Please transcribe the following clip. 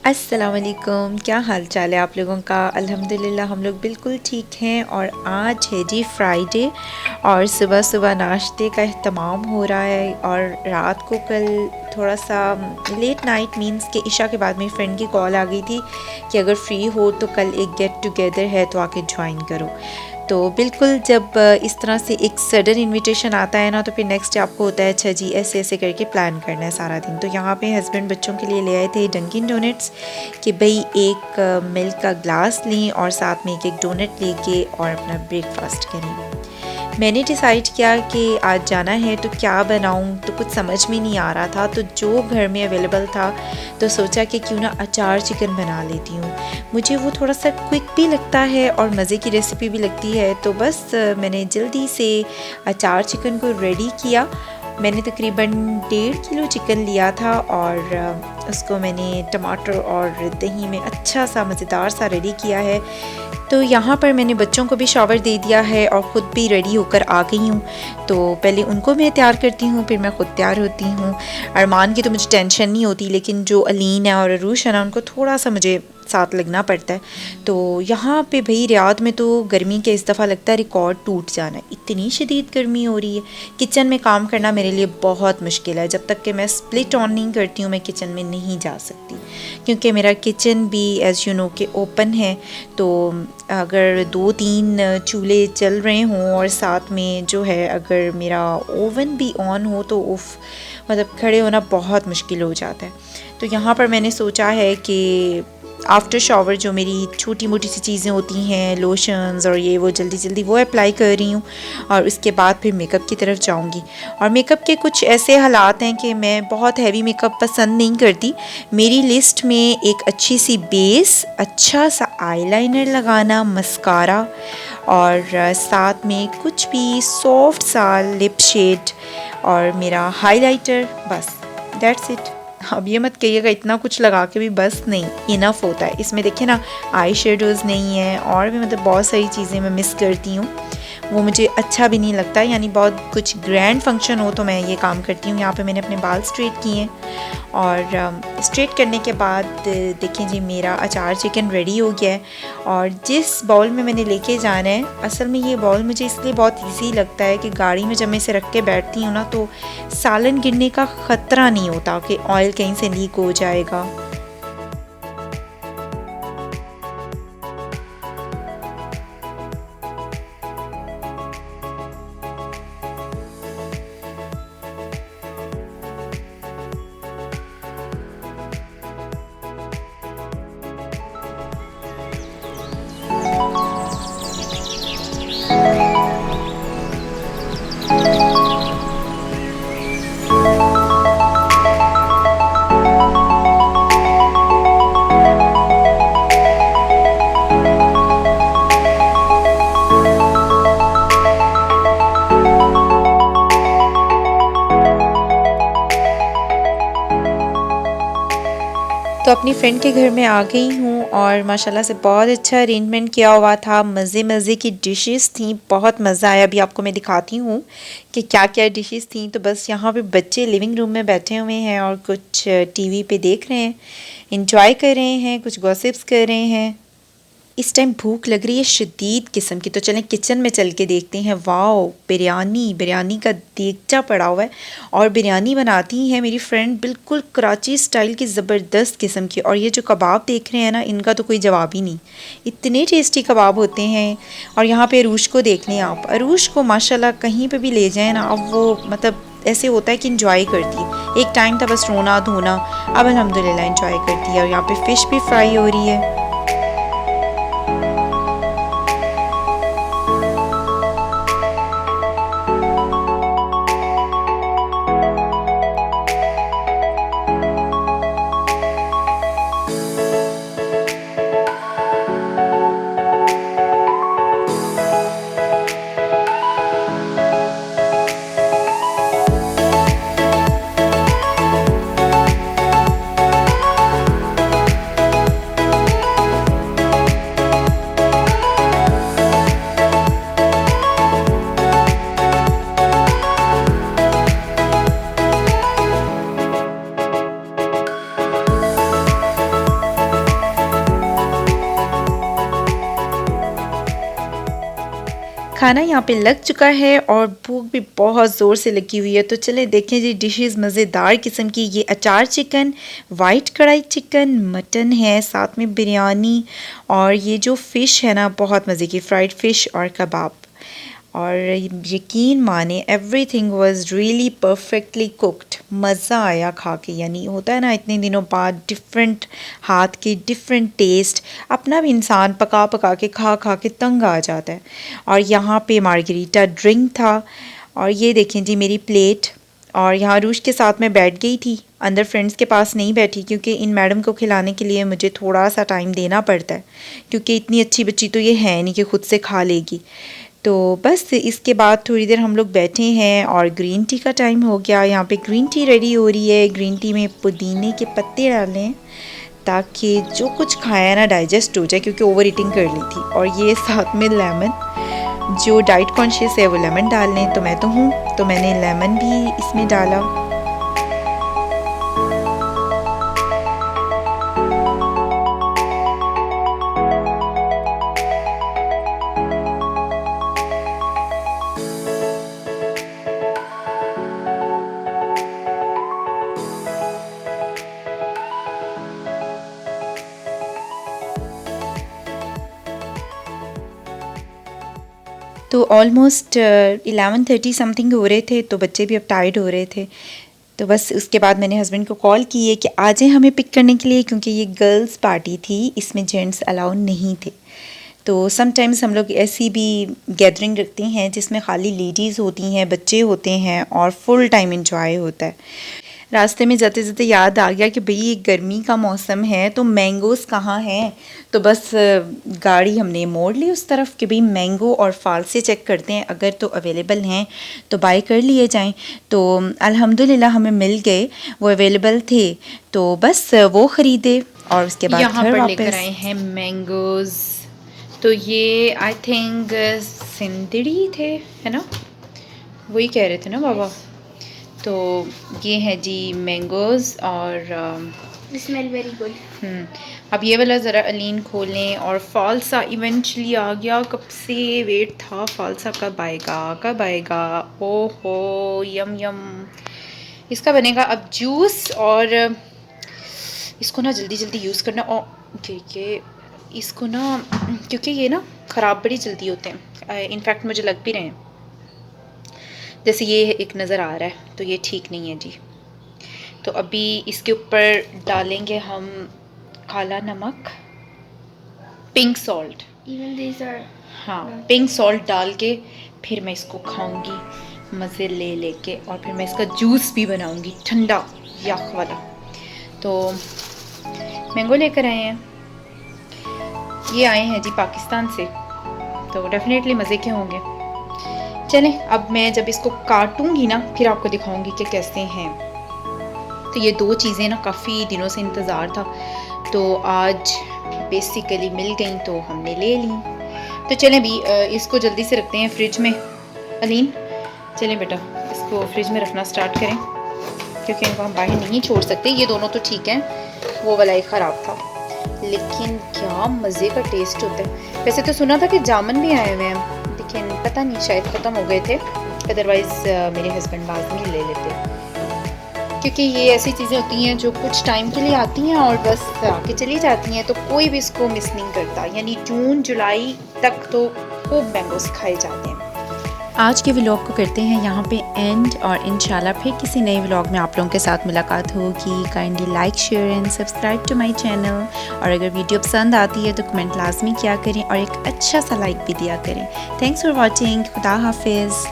अस्सलाम वालेकुम, क्या हाल चाल है आप लोगों का। अल्हम्दुलिल्लाह हम लोग बिल्कुल ठीक हैं। और आज है जी फ्राइडे और सुबह सुबह नाश्ते का अहतमाम हो रहा है। और रात को कल थोड़ा सा लेट नाइट मींस के इशा के बाद मेरी फ्रेंड की कॉल आ गई थी कि अगर फ्री हो तो कल एक गेट टुगेदर है तो आके ज्वाइन करो। तो बिल्कुल जब इस तरह से एक सडन इनविटेशन आता है ना तो फिर नेक्स्ट डे आपको होता है अच्छा जी ऐसे ऐसे करके प्लान करना है सारा दिन। तो यहाँ पे हस्बैंड बच्चों के लिए ले आए थे डंकिन डोनट्स कि भाई एक मिल्क का ग्लास लें और साथ में एक डोनट लेके और अपना ब्रेकफास्ट करें। मैंने डिसाइड किया कि आज जाना है तो क्या बनाऊं, तो कुछ समझ में नहीं आ रहा था। तो जो घर में अवेलेबल था तो सोचा कि क्यों ना अचार चिकन बना लेती हूँ। मुझे वो थोड़ा सा क्विक भी लगता है और मज़े की रेसिपी भी लगती है। तो बस मैंने जल्दी से अचार चिकन को रेडी किया। मैंने तकरीबन 1.5 किलो चिकन लिया था और उसको मैंने टमाटर और दही में अच्छा सा मज़ेदार सा रेडी किया है। तो यहाँ पर मैंने बच्चों को भी शावर दे दिया है और ख़ुद भी रेडी होकर आ गई हूँ। तो पहले उनको मैं तैयार करती हूँ फिर मैं ख़ुद तैयार होती हूँ। अरमान की तो मुझे टेंशन नहीं होती, लेकिन जो अलीन है और अरूश है ना उनको थोड़ा सा मुझे साथ लगना पड़ता है। तो यहाँ पे भाई रियाद में तो गर्मी के इस दफ़ा लगता है रिकॉर्ड टूट जाना है, इतनी शदीद गर्मी हो रही है। किचन में काम करना मेरे लिए बहुत मुश्किल है। जब तक कि मैं स्प्लिट ऑन नहीं करती हूँ मैं किचन में नहीं जा सकती, क्योंकि मेरा किचन भी एज़ यू नो के ओपन है। तो अगर 2-3 चूल्हे चल रहे हों और साथ में जो है अगर मेरा ओवन भी ऑन हो तो उफ, मतलब खड़े होना बहुत मुश्किल हो जाता है। तो यहाँ पर मैंने सोचा है कि आफ्टर शावर जो मेरी छोटी मोटी सी चीज़ें होती हैं, लोशंस और ये वो, जल्दी जल्दी वो अप्लाई कर रही हूँ और उसके बाद फिर मेकअप की तरफ जाऊँगी। और मेकअप के कुछ ऐसे हालात हैं कि मैं बहुत हैवी मेकअप पसंद नहीं करती। मेरी लिस्ट में एक अच्छी सी बेस, अच्छा सा आईलाइनर लगाना, मस्कारा और साथ में कुछ भी सॉफ्ट सा लिप शेड और मेरा हाइलाइटर, बस दैट्स इट। अब ये मत कहिएगा इतना कुछ लगा के भी बस नहीं, इनफ होता है। इसमें देखिए ना आई शेडोज़ नहीं है और भी मतलब बहुत सारी चीज़ें मैं मिस करती हूँ, वो मुझे अच्छा भी नहीं लगता। यानी बहुत कुछ ग्रैंड फंक्शन हो तो मैं ये काम करती हूँ। यहाँ पे मैंने अपने बाल स्ट्रेट किए हैं और स्ट्रेट करने के बाद देखें जी मेरा अचार चिकन रेडी हो गया है। और जिस बाउल में मैंने लेके जाना है, असल में ये बाउल मुझे इसलिए बहुत इजी लगता है कि गाड़ी में जब मैं इसे रख के बैठती हूँ ना तो सालन गिरने का ख़तरा नहीं होता कि ऑयल कहीं से लीक हो जाएगा। तो अपनी फ्रेंड के घर में आ गई हूँ और माशाल्लाह से बहुत अच्छा अरेंजमेंट किया हुआ था। मज़े मज़े की डिशेस थी, बहुत मज़ा आया। अभी आपको मैं दिखाती हूँ कि क्या क्या डिशेस थी। तो बस यहाँ पे बच्चे लिविंग रूम में बैठे हुए हैं और कुछ टीवी पे देख रहे हैं, इंजॉय कर रहे हैं, कुछ गॉसिप्स कर रहे हैं। इस टाइम भूख लग रही है शदीद किस्म की, तो चलें किचन में चल के देखते हैं। वाओ, बिरयानी का देगचा पड़ा हुआ है और बिरयानी बनाती है मेरी फ्रेंड बिल्कुल कराची स्टाइल की ज़बरदस्त किस्म की। और ये जो कबाब देख रहे हैं ना, इनका तो कोई जवाब ही नहीं, इतने टेस्टी कबाब होते हैं। और यहाँ पे अरूश को देख लें आप, अरूश को माशाल्लाह कहीं पर भी ले जाएँ ना, अब वो मतलब ऐसे होता है कि इंजॉय करती है। एक टाइम था बस रोना धोना, अब अल्हम्दुलिल्लाह इंजॉय करती है। और यहाँ पे फ़िश भी फ्राई हो रही है। खाना यहाँ पे लग चुका है और भूख भी बहुत ज़ोर से लगी हुई है। तो चले देखें जी डिशेस मज़ेदार किस्म की। ये अचार चिकन, वाइट कढ़ाई चिकन, मटन है, साथ में बिरयानी और ये जो फ़िश है ना बहुत मज़े की फ्राइड फ़िश और कबाब। और यकीन माने everything was really perfectly cooked. मज़ा आया खा के, यानी होता है ना इतने दिनों बाद डिफरेंट हाथ के डिफरेंट टेस्ट, अपना भी इंसान पका पका के खा खा के तंग आ जाता है। और यहाँ पे मार्गरीटा ड्रिंक था और ये देखें जी मेरी प्लेट। और यहाँ रूश के साथ मैं बैठ गई थी, अंदर फ्रेंड्स के पास नहीं बैठी क्योंकि इन मैडम को खिलाने के लिए मुझे थोड़ा सा टाइम देना पड़ता है, क्योंकि इतनी अच्छी बच्ची तो ये है नहीं कि खुद से खा लेगी। तो बस इसके बाद थोड़ी देर हम लोग बैठे हैं और ग्रीन टी का टाइम हो गया। यहाँ पे ग्रीन टी रेडी हो रही है। ग्रीन टी में पुदीने के पत्ते डाले हैं ताकि जो कुछ खाया ना डाइजेस्ट हो जाए, क्योंकि ओवर ईटिंग कर ली थी। और ये साथ में लेमन, जो डाइट कॉन्शियस है वो लेमन डाल लें, तो मैं तो हूँ, तो मैंने लेमन भी इसमें डाला। तो ऑलमोस्ट 11:30 समथिंग हो रहे थे, तो बच्चे भी अब टायर्ड हो रहे थे। तो बस उसके बाद मैंने हस्बैंड को कॉल की है कि आ जाएं हमें पिक करने के लिए, क्योंकि ये गर्ल्स पार्टी थी, इसमें जेंट्स अलाउ नहीं थे। तो समटाइम्स हम लोग ऐसी भी गैदरिंग रखते हैं जिसमें खाली लेडीज़ होती हैं, बच्चे होते हैं और फुल टाइम इंजॉय होता है। रास्ते में जाते जाते याद आ गया कि भाई ये गर्मी का मौसम है तो मैंगोज़ कहाँ हैं। तो बस गाड़ी हमने मोड़ ली उस तरफ कि भाई मैंगो और फाल से चेक करते हैं, अगर तो अवेलेबल हैं तो बाय कर लिए जाएं। तो अल्हम्दुलिल्लाह हमें मिल गए, वो अवेलेबल थे, तो बस वो ख़रीदे और उसके बाद यहाँ घर पर वापस लेकर आए हैं मैंगोज़। तो ये आई थिंक सिंदड़ी थे, है ना, वही कह रहे थे ना बाबा। तो ये है जी मैंगोज़ और स्मेल वेरी गुड। अब ये वाला ज़रा अलीन खोलें। और फालसा इवेंचुअली आ गया, कब से वेट था, फालसा कब आएगा कब आएगा। ओहो यम यम। इसका बनेगा अब जूस और इसको ना जल्दी जल्दी यूज़ करना। और ये इसको ना, क्योंकि ये ना ख़राब बड़ी जल्दी होते हैं, इनफैक्ट मुझे लग भी रहे हैं, जैसे ये एक नज़र आ रहा है, तो ये ठीक नहीं है जी। तो अभी इसके ऊपर डालेंगे हम काला नमक, pink salt, even these are, हाँ पिंक सॉल्ट डाल के फिर मैं इसको खाऊंगी मज़े ले लेके, और फिर मैं इसका जूस भी बनाऊंगी ठंडा याक वाला। तो मैंगो लेकर आए हैं, ये आए हैं जी पाकिस्तान से, तो डेफिनेटली मज़े के होंगे। चलें अब मैं जब इसको काटूंगी ना फिर आपको दिखाऊंगी कि कैसे हैं। तो ये दो चीज़ें ना काफ़ी दिनों से इंतज़ार था, तो आज बेसिकली मिल गई तो हमने ले ली। तो चलें भी इसको जल्दी से रखते हैं फ्रिज में। अलीन चलें बेटा, इसको फ्रिज में रखना स्टार्ट करें, क्योंकि इनको हम बाहर नहीं छोड़ सकते। ये दोनों तो ठीक हैं, वो वाला ही ख़राब था, लेकिन क्या मज़े का टेस्ट होता है। वैसे तो सुना था कि जामुन भी आए हुए हैं, लेकिन पता नहीं शायद ख़त्म हो गए थे, अदरवाइज़ मेरे हस्बैंड लाज़मी ले लेते, क्योंकि ये ऐसी चीज़ें होती हैं जो कुछ टाइम के लिए आती हैं और बस आके चली जाती हैं, तो कोई भी इसको मिस नहीं करता। यानी जून जुलाई तक तो खूब मैंगोस खाए जाते हैं। आज के व्लॉग को करते हैं यहाँ पे एंड, और इंशाल्लाह फिर किसी नए व्लॉग में आप लोगों के साथ मुलाकात होगी। Kindly like share and subscribe to my channel, और अगर वीडियो पसंद आती है तो कमेंट लाजमी किया करें और एक अच्छा सा लाइक भी दिया करें। Thanks for watching. खुदा हाफिज़।